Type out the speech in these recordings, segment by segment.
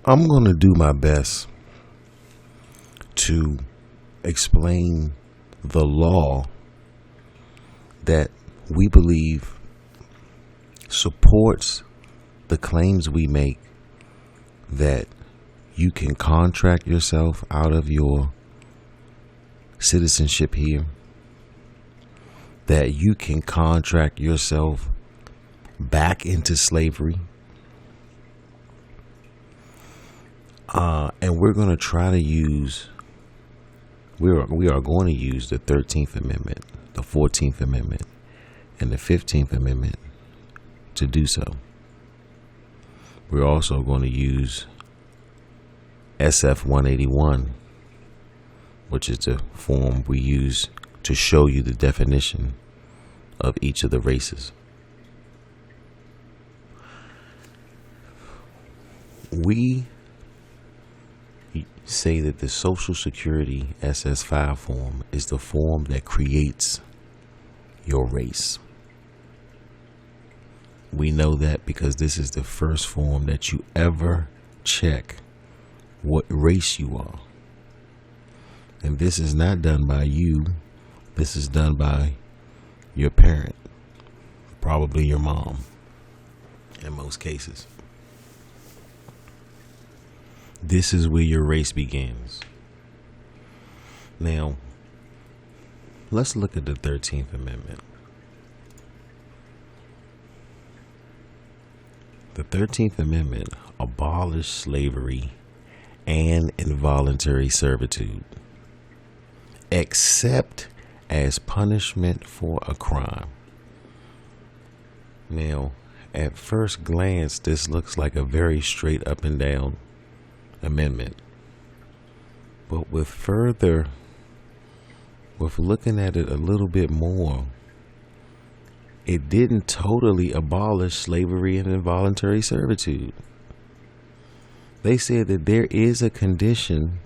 I'm going to do my best to explain the law that we believe supports the claims we make that you can contract yourself out of your citizenship here, that you can contract yourself back into slavery. And we're going to try to use, we are going to use the 13th Amendment, the 14th Amendment, and the 15th Amendment to do so. We're also going to use SF 181, which is the form we use to show you the definition of each of the races. We say that the Social Security SS5 form is the form that creates your race. We know that because this is the first form that you ever check what race you are. And this is not done by you. This is done by your parent, probably your mom, in most cases. This is where your race begins. Now, let's look at the 13th Amendment. The 13th Amendment abolished slavery and involuntary servitude, except as punishment for a crime. Now, at first glance, this looks like a very straight up and down amendment. But with looking at it a little bit more, it didn't totally abolish slavery and involuntary servitude. They said that there is a condition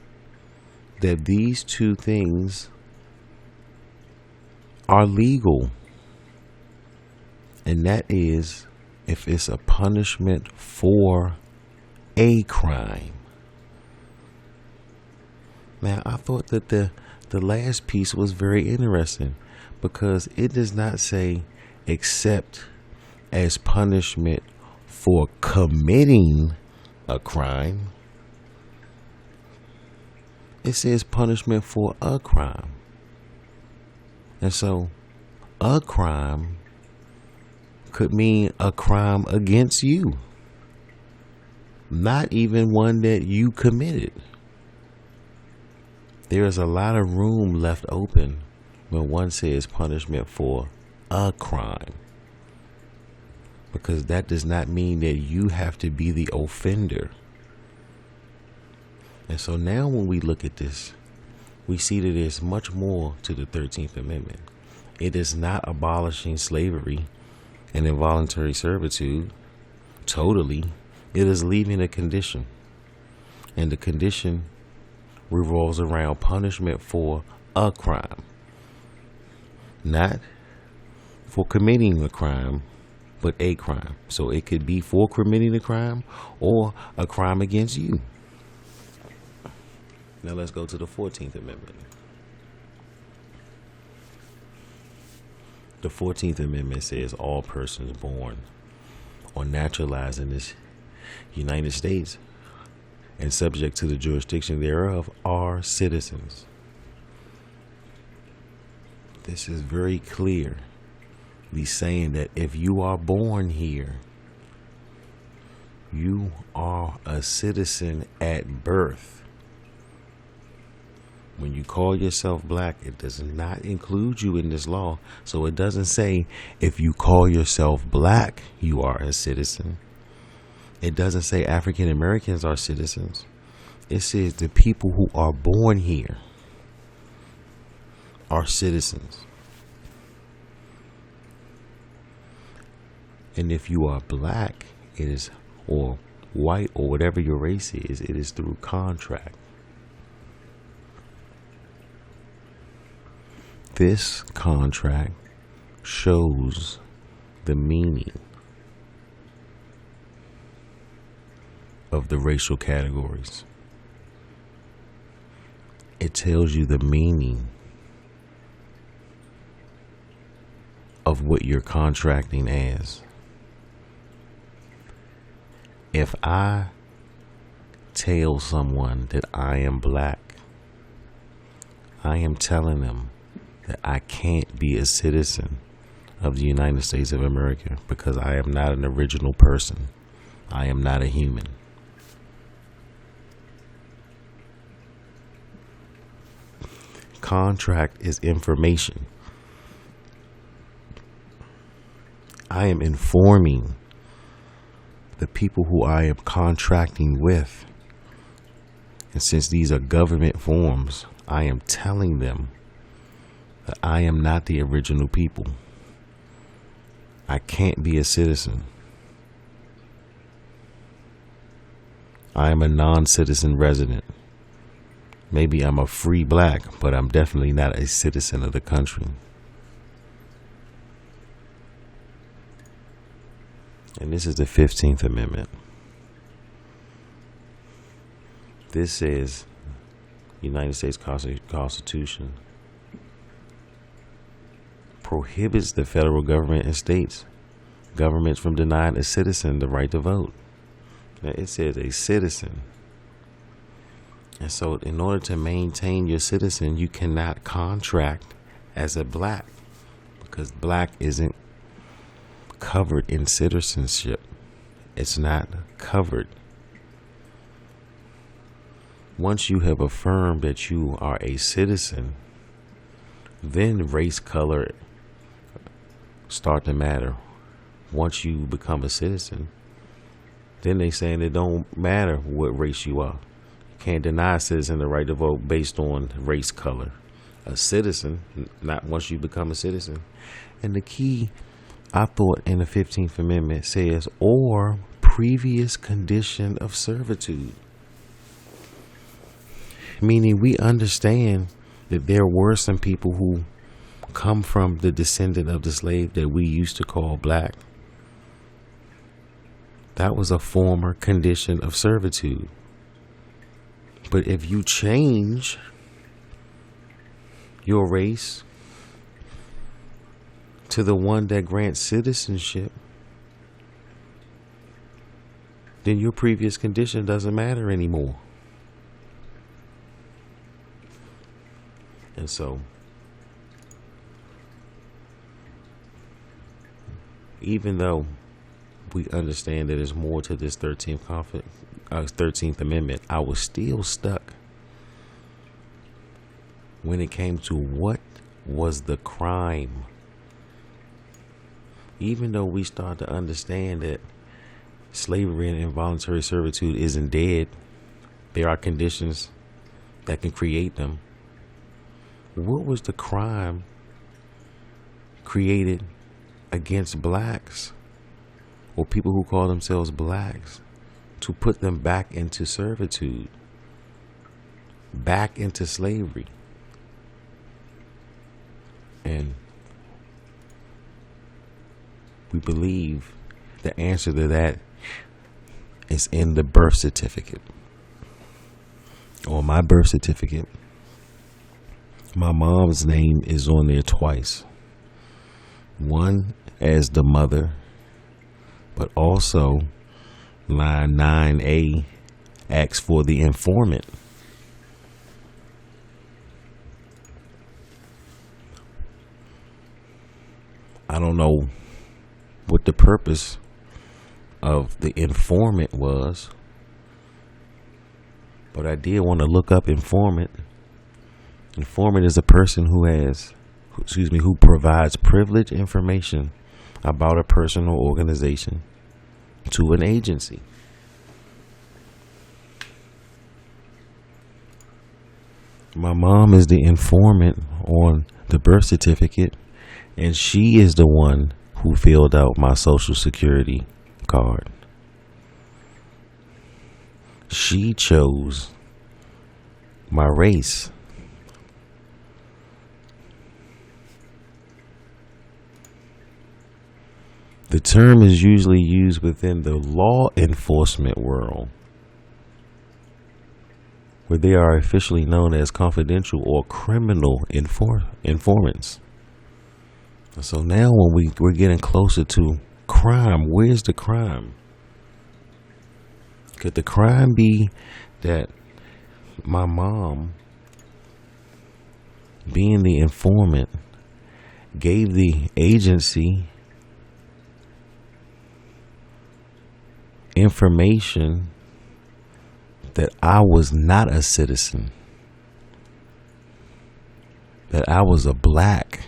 that these two things are legal, and that is if it's a punishment for a crime. Now, I thought that the last piece was very interesting because it does not say except as punishment for committing a crime. It says punishment for a crime. And so a crime could mean a crime against you, not even one that you committed. There is a lot of room left open when one says punishment for a crime, because that does not mean that you have to be the offender. And so now when we look at this, we see that there's much more to the 13th Amendment. It is not abolishing slavery and involuntary servitude totally. It is leaving a condition, and the condition revolves around punishment for a crime, not for committing a crime, but a crime. So it could be for committing a crime or a crime against you. Now let's go to the 14th Amendment. The 14th Amendment says all persons born or naturalized in this United States and subject to the jurisdiction thereof are citizens. This is very clearly saying that if you are born here, you are a citizen at birth. When you call yourself black, it does not include you in this law. So it doesn't say if you call yourself black, you are a citizen. It doesn't say African Americans are citizens. It says the people who are born here are citizens. And if you are black, it is, or white, or whatever your race is, it is through contract. This contract shows the meaning of the racial categories. It tells you the meaning of what you're contracting as. If I tell someone that I am black, I am telling them that I can't be a citizen of the United States of America because I am not an original person. I am not a human. Contract is information. I am informing the people who I am contracting with. And since these are government forms, I am telling them that I am not the original people. I can't be a citizen. I am a non-citizen resident. Maybe I'm a free black, but I'm definitely not a citizen of the country. And this is the 15th Amendment. This says, United States Constitution prohibits the federal government and states governments from denying a citizen the right to vote. Now it says a citizen. And so in order to maintain your citizen, you cannot contract as a black because black isn't covered in citizenship. It's not covered. Once you have affirmed that you are a citizen, then race, color start to matter. Once you become a citizen, then they saying it don't matter what race you are. You can't deny a citizen the right to vote based on race, color. A citizen, not once you become a citizen. And the key, I thought, in the 15th Amendment says, or previous condition of servitude. Meaning we understand that there were some people who come from the descendant of the slave that we used to call black. That was a former condition of servitude. But if you change your race to the one that grants citizenship, then your previous condition doesn't matter anymore. And so, even though we understand that there's more to this 13th Amendment, I was still stuck when it came to what was the crime. Even though we start to understand that slavery and involuntary servitude isn't dead, there are conditions that can create them. What was the crime created against blacks or people who call themselves blacks to put them back into servitude, back into slavery? And we believe the answer to that is in the birth certificate. On my birth certificate, my mom's name is on there twice. One as the mother, but also line 9A asks for the informant. I don't know what the purpose of the informant was, but I did want to look up informant. Informant is a person who provides privileged information about a person or organization to an agency. My mom is the informant on the birth certificate, and she is the one who filled out my Social Security card. She chose my race. The term is usually used within the law enforcement world where they are officially known as confidential or criminal informants. So now when we're getting closer to crime, where's the crime? Could the crime be that my mom, being the informant, gave the agency information that I was not a citizen, that I was a black,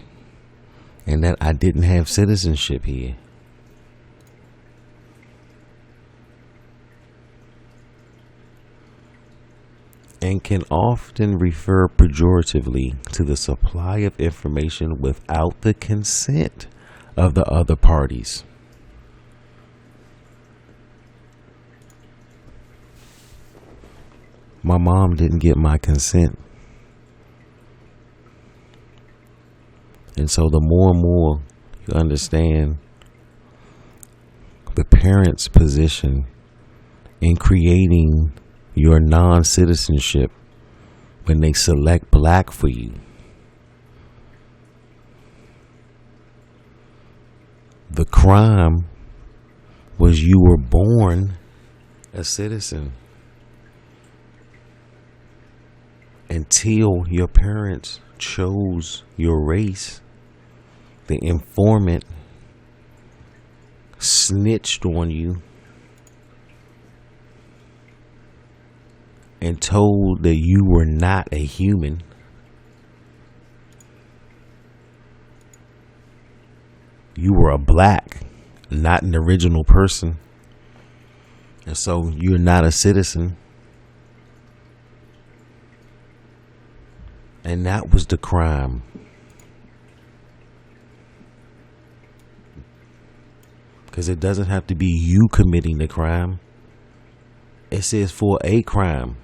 and that I didn't have citizenship here? And can often refer pejoratively to the supply of information without the consent of the other parties. My mom didn't get my consent. And so the more and more you understand the parent's position in creating your non-citizenship when they select black for you, the crime was you were born a citizen until your parents chose your race. The informant snitched on you and told that you were not a human. You were a black, not an original person. And so you're not a citizen. And that was the crime. Because it doesn't have to be you committing the crime. It says for a crime,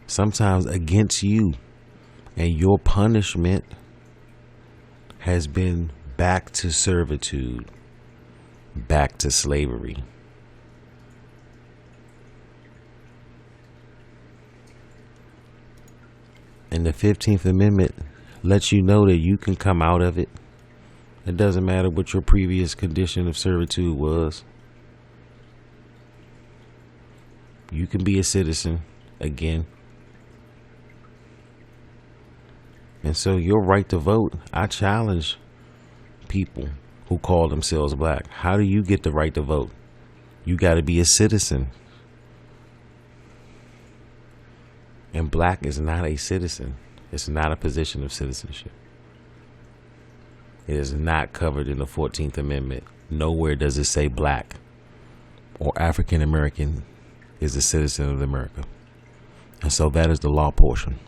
sometimes against you. And your punishment has been back to servitude, back to slavery. And the 15th Amendment lets you know that you can come out of it. It doesn't matter what your previous condition of servitude was. You can be a citizen again. And so your right to vote, I challenge people who call themselves black. How do you get the right to vote? You got to be a citizen. And black is not a citizen. It's not a position of citizenship. It is not covered in the 14th Amendment. Nowhere does it say black or African American is a citizen of America. And so that is the law portion.